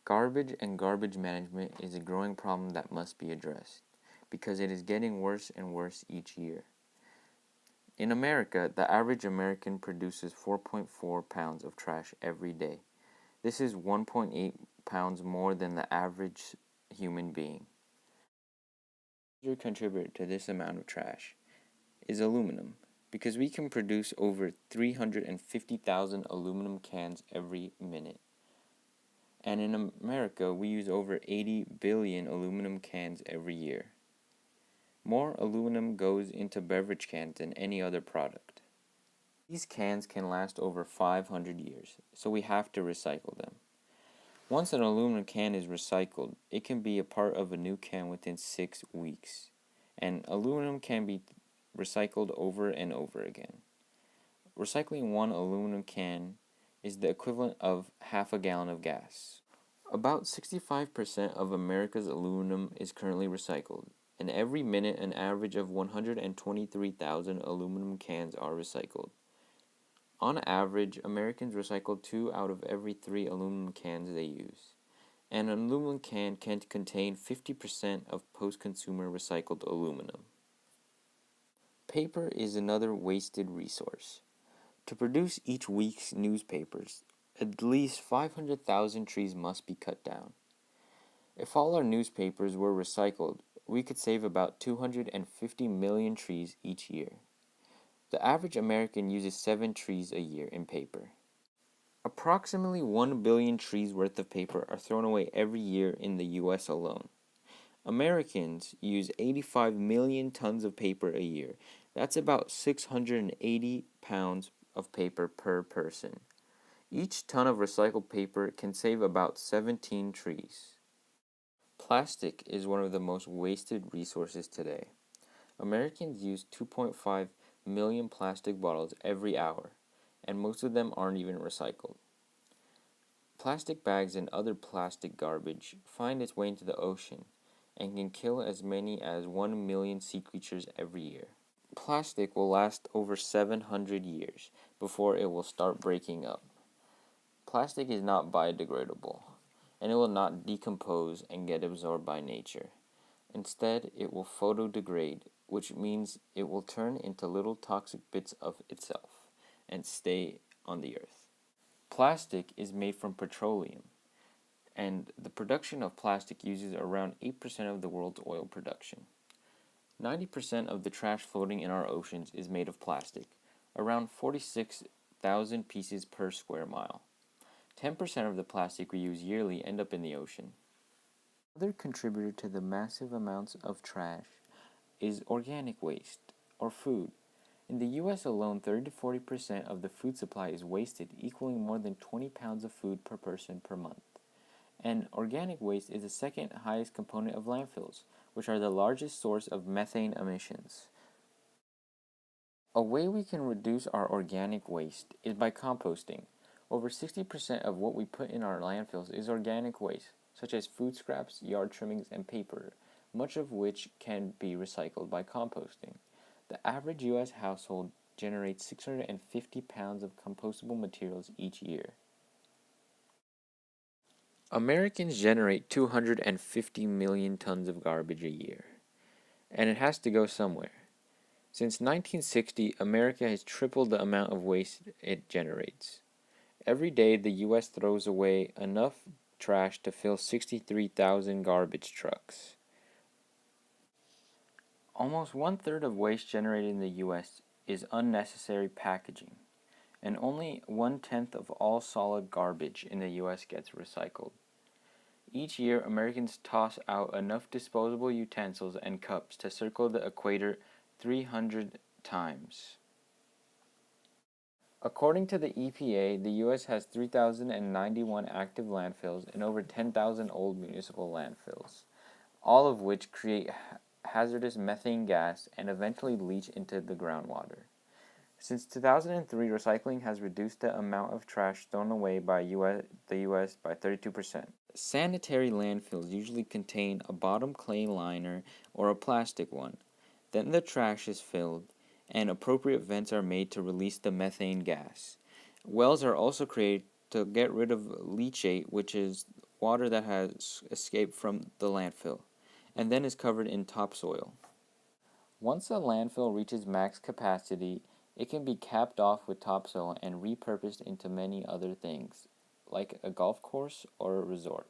Garbage and garbage management is a growing problem that must be addressed, because it is getting worse and worse each year. In America, the average American produces 4.4 pounds of trash every day. This is 1.8 pounds more than the average human being. A major contributor to this amount of trash is aluminum, because we can produce over 350,000 aluminum cans every minute. And in America, we use over 80 billion aluminum cans every year. More aluminum goes into beverage cans than any other product. These cans can last over 500 years, so we have to recycle them. Once an aluminum can is recycled, it can be a part of a new can within 6 weeks. And aluminum can be recycled over and over again. Recycling one aluminum can is the equivalent of half a gallon of gas. About 65% of America's aluminum is currently recycled, and every minute an average of 123,000 aluminum cans are recycled. On average, Americans recycle 2 out of every 3 aluminum cans they use. And an aluminum can contain 50% of post-consumer recycled aluminum. Paper is another wasted resource. To produce each week's newspapers, at least 500,000 trees must be cut down. If all our newspapers were recycled, we could save about 250 million trees each year. The average American uses 7 trees a year in paper. Approximately 1 billion trees worth of paper are thrown away every year in the US alone. Americans use 85 million tons of paper a year. That's about 680 pounds of paper per person. Each ton of recycled paper can save about 17 trees. Plastic is one of the most wasted resources today. Americans use 2.5 million plastic bottles every hour, and most of them aren't even recycled. Plastic bags and other plastic garbage find its way into the ocean and can kill as many as 1 million sea creatures every year. Plastic will last over 700 years before it will start breaking up. Plastic is not biodegradable, and it will not decompose and get absorbed by nature. Instead, it will photodegrade, which means it will turn into little toxic bits of itself and stay on the earth. Plastic is made from petroleum, and the production of plastic uses around 8% of the world's oil production. 90% of the trash floating in our oceans is made of plastic, around 46,000 pieces per square mile. 10% of the plastic we use yearly end up in the ocean. Another contributor to the massive amounts of trash is organic waste, or food. In the US alone, 30 to 40% of the food supply is wasted, equaling more than 20 pounds of food per person per month. And organic waste is the second highest component of landfills, which are the largest source of methane emissions. A way we can reduce our organic waste is by composting. Over 60% of what we put in our landfills is organic waste, such as food scraps, yard trimmings, and paper, much of which can be recycled by composting. The average U.S. household generates 650 pounds of compostable materials each year. Americans generate 250 million tons of garbage a year, and it has to go somewhere. Since 1960, America has tripled the amount of waste it generates. Every day, the U.S. throws away enough trash to fill 63,000 garbage trucks. Almost 1/3 of waste generated in the U.S. is unnecessary packaging, and only 1/10 of all solid garbage in the U.S. gets recycled. Each year, Americans toss out enough disposable utensils and cups to circle the equator 300 times. According to the EPA, the U.S. has 3,091 active landfills and over 10,000 old municipal landfills, all of which create hazardous methane gas and eventually leach into the groundwater. Since 2003, recycling has reduced the amount of trash thrown away by the U.S. by 32%. Sanitary landfills usually contain a bottom clay liner or a plastic one. Then the trash is filled, and appropriate vents are made to release the methane gas. Wells are also created to get rid of leachate, which is water that has escaped from the landfill, and then is covered in topsoil. Once a landfill reaches max capacity, it can be capped off with topsoil and repurposed into many other things, like a golf course or a resort.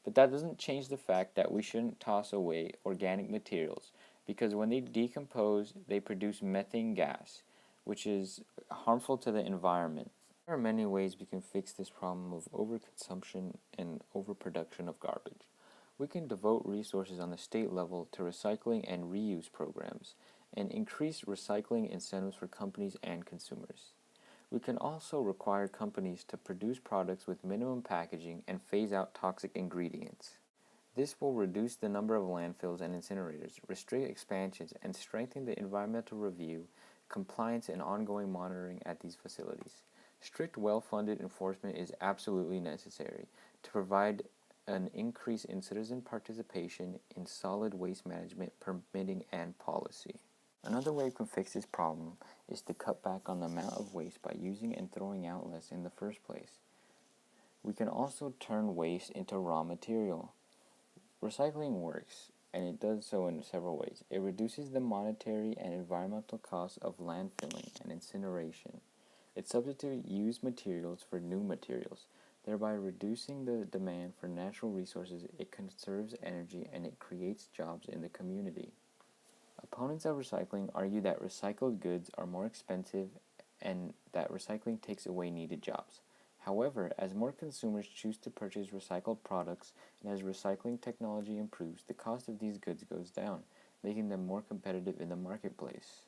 But that doesn't change the fact that we shouldn't toss away organic materials, because when they decompose, they produce methane gas, which is harmful to the environment. There are many ways we can fix this problem of overconsumption and overproduction of garbage. We can devote resources on the state level to recycling and reuse programs, and increase recycling incentives for companies and consumers. We can also require companies to produce products with minimum packaging and phase out toxic ingredients. This will reduce the number of landfills and incinerators, restrict expansions, and strengthen the environmental review, compliance, and ongoing monitoring at these facilities. Strict, well-funded enforcement is absolutely necessary to provide an increase in citizen participation in solid waste management, permitting, and policy. Another way we can fix this problem is to cut back on the amount of waste by using and throwing out less in the first place. We can also turn waste into raw material. Recycling works, and it does so in several ways. It reduces the monetary and environmental costs of landfilling and incineration. It substitutes used materials for new materials, thereby reducing the demand for natural resources. It conserves energy, and it creates jobs in the community. Opponents of recycling argue that recycled goods are more expensive and that recycling takes away needed jobs. However, as more consumers choose to purchase recycled products and as recycling technology improves, the cost of these goods goes down, making them more competitive in the marketplace.